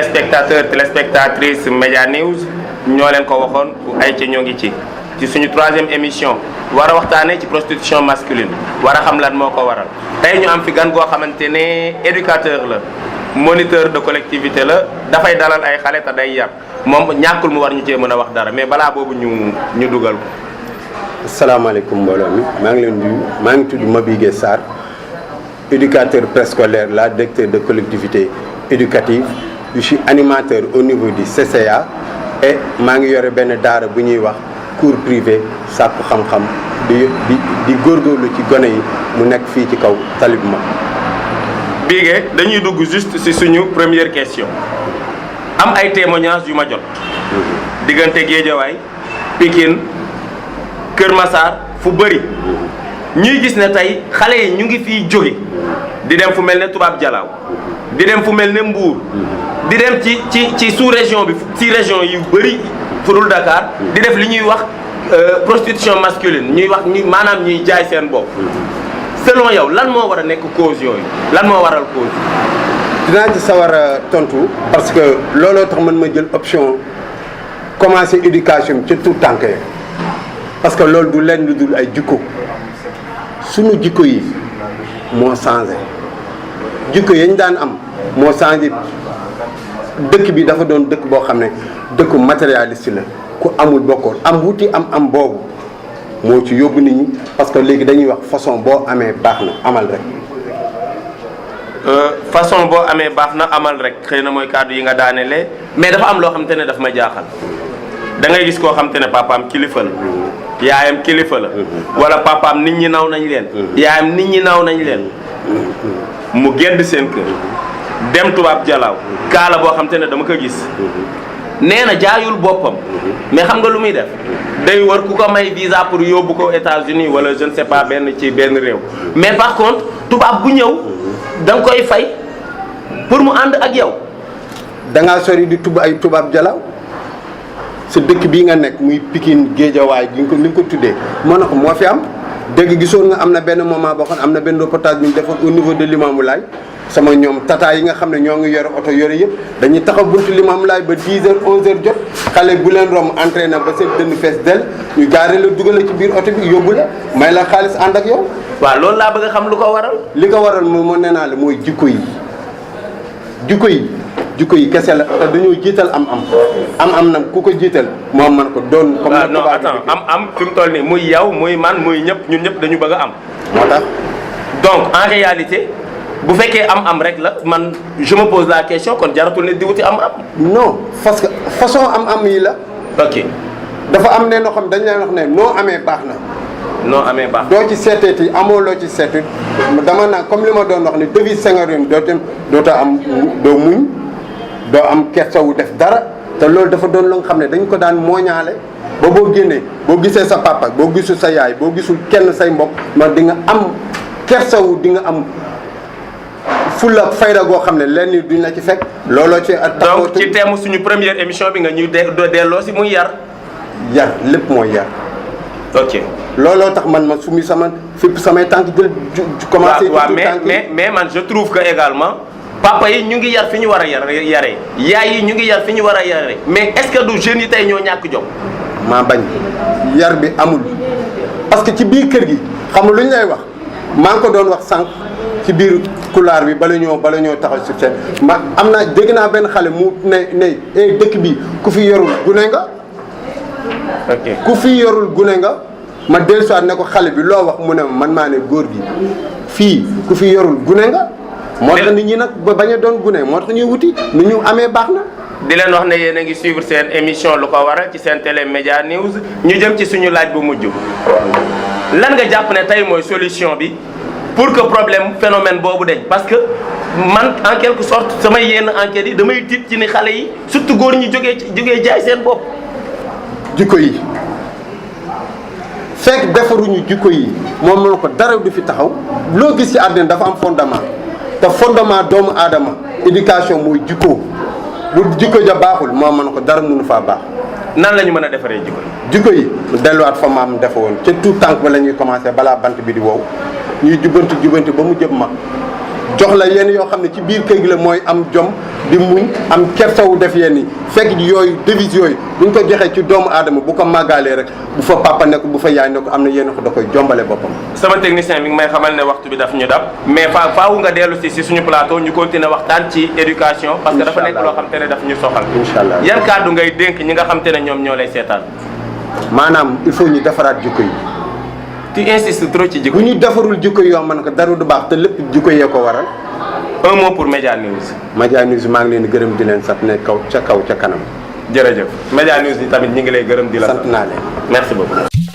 téléspectateurs téléspectatrices Média News ñoo leen ko waxoon ay ca ñoo ngi ci suñu 3e émission war a waxtaanee ci prostitution masculine war a xam lan moo ko waral tey ñu am fi gan goo xamante ne éducateur la moniteur de collectivité la dafay dalal ay xale te day yar moom ñàkkul mu war ñu cee mën a wax dara mais balaa boobu ñu dugal ko. asalaamaaleykum mbooloo mi maa ngi leen di maa ngi tudd Mabigué Sarr éducateur préscolaire la directeur de collectivité éducative je suis animateur au niveau du CCA et maa ngi yore benn daara bu ñuy wax cours privé sàkku xam-xam di góorgóorlu ci gone yi mu nekk fii ci kaw tali bu mag. Bigué dañuy dugg juste ci suñu première question am ay témoignages yu ma jot diggante Guédiawaye Pikine Kër Massar fu bëri ñuy gis ne tey xale yi ñu ngi fiy jóge di dem fu mel ne Tubaab Jalaaw di dem fu mel ne Mbour di dem ci sous région bi ci région yu bëri fudul Dakar di def li ñuy wax prostitution masculine ñuy wax maanaam ñuy jaay seen bopp. selon yow lan moo war a nekk cause yooyu lan moo waral cause yi. dinaa ci sawar a tontu parce que looloo tax man ma jël option commencer éducation ci tout tànk yi parce que loolu du leen lu dul ay jikko suñu jikko yi moo changé jikko yañ daan am moo changé dëkk bi dafa doon dëkk boo xam ne dëkku matérialiste la ku amul bokkoon am wuti am boobu moo ci yóbbu nit ñi parce que léegi dañuy wax façon boo amee baax na amal rek. façon boo amee baax na amal rek xëy na mooy kàddu yi nga daanelee mais dafa am loo xam te ne daf ma jaaxal da ngay gis koo xam te ne papaam kilifa la yaayam kilifa la wala papaam nit ñi naw nañ leen yaayam nit ñi naw nañ leen mu génn seen kër dem Tubaab Jalaaw kaala boo xam te ne dama ko gis nee na jaayul boppam mais xam nga lu muy def day wër ku ko may visa pour yóbbu ko États-Unis wala je ne sais pas benn réew mais par contre tubaab bu ñëw da nga koy fay pour mu ànd ak yow. da ngaa sori di Tubaab Jalaaw sa dëkk bii nga nekk muy Pikine Guédiawaye gi nga ko tuddee moo fi am dégg gisoon nga am na benn moment boo xam ne am na benn reportage bi ñu defoon au niveau de Limamoulaye sama ñoom tata yi nga xam ne ñoo ngi yore oto yore yëpp dañuy taxaw buntu Limamoulaye ba 10h 11h jot xale bu leen romb entraîné ba seen dënn fees del ñu jaaree la dugale ci biir oto bi yóbbu la may la xaalis ànd ak yow. waaw loolu laa bëgg a xam lu ko waral. li ko waral moo nee naa la mooy jikko yi kese la te dañoo jiital am nag ku ko jiital moom man ko doon. comme nag non attends am fi mu toll nii muy yow muy man muy ñëpp ñun ñëpp dañu bëgg a am. moo tax donc en réalité bu fekkee am rek la man je me pose la question kon jaratul ne di wuti am. non parce que façon am yi la. ok dafa am ne noo xam dañ leen wax ne noo amee baax na. noo amee baax doo ci seeteeti amoo loo ci seetu dama naan comme li ma doon wax ni devise Senghor yi dootoo am doo muñ. doo am kersawu def dara te loolu dafa doon loo xam ne dañ ko daan mooñaale ba boo génnee boo gisee sa papa boo gisul sa yaay boo gisul kenn say mbokk man di nga am kersawu di nga am fulla fayda goo xam ne lenn duñ la ci fekk. looloo ci donc ci thème suñu première émission bi nga ñuy delloo si muy yar. yar lépp mooy yar. ok looloo tax man ma sumi samay tànk jël commencé. waaw mais man je trouve que également. papa yi ñu ngi yar fi ñu war a yaree yaay yi ñu ngi yar fi ñu war a yaree mais est-ce que du jeunes yi tey ñoo ñàkk jom. maa bañ yar bi amul parce que ci biir kër gi xam nga lu ñu lay wax maa ngi ko doon wax sànq ci biir couloir bi bala ñoo taxaw sur scène ma am naa dégg naa benn xale mu ne dëkk bi ku fi yorul gune nga. ok ku fi yorul gune nga ma dellusiwaat ne ko xale bi loo wax mu ne man maa ne góor gi fii ku fi yorul gune nga. moo tax nit ñi nag ba bañ a doon gune moo tax ñuy wuti nu ñu amee baax na. di leen wax ne yéen a ngi suivre seen émission lu ko waral ci seen télé Média News ñu jëm ci suñu laaj bu mujj lan nga jàpp ne tey mooy solution bi pour que problème phénomène boobu deñ parce que man en quelque sorte samay yenn enquêtes yi damay tiit ci ni xale yi surtout góor ñi jógee jaay seen bopp. jikko yi fekk defaruñu jikko yi moom la ko dara du fi taxaw loo gis ci àddina dafa am fondement. te fondement doomu aadama éducation mooy jikko bu jikko ja baaxul moo mën ko dara mënu faa baax. nan la ñu mën a defaree jikko yi delluwaat fa maam defe woon ca tout tànk ba la ñuy commencé balaa bant bi di wow ñuy jubanti ba mu jëm mag jox la yenn yoo xam ne ci biir kër gi la mooy am jom di muñ am kersawu def yenn yi fekk yooyu devise yooyu buñ ko joxee ci doomu aadama bu ko màggaalee rek bu fa papa nekk bu fa yaay nekk am na yenn ko da koy jombale boppam. sama technicien bi ngi may xamal ne waxtu bi daf ñu dab mais faaw nga dellu si suñu plateau ñu continuer waxtaan ci éducation parce que dafa nekk loo xam te ne daf ñu soxal. incha allah yan kàddu ngay dénk ñi nga xam te ne ñoom ñoo lay seetaan. maanaam il faut ñu defaraat jikko yi. tu insistes trop ci jikko bu ñu defarul jikko yoo man ko dara du baax te lépp jikko yee ko waral. un mot pour Média News. Média News maa ngi leen di gërëm di leen sant ne kaw ca kanam. jërëjëf Média News yi tamit ñi ngi lay gërëm di la sant naa leen. merci beaucoup.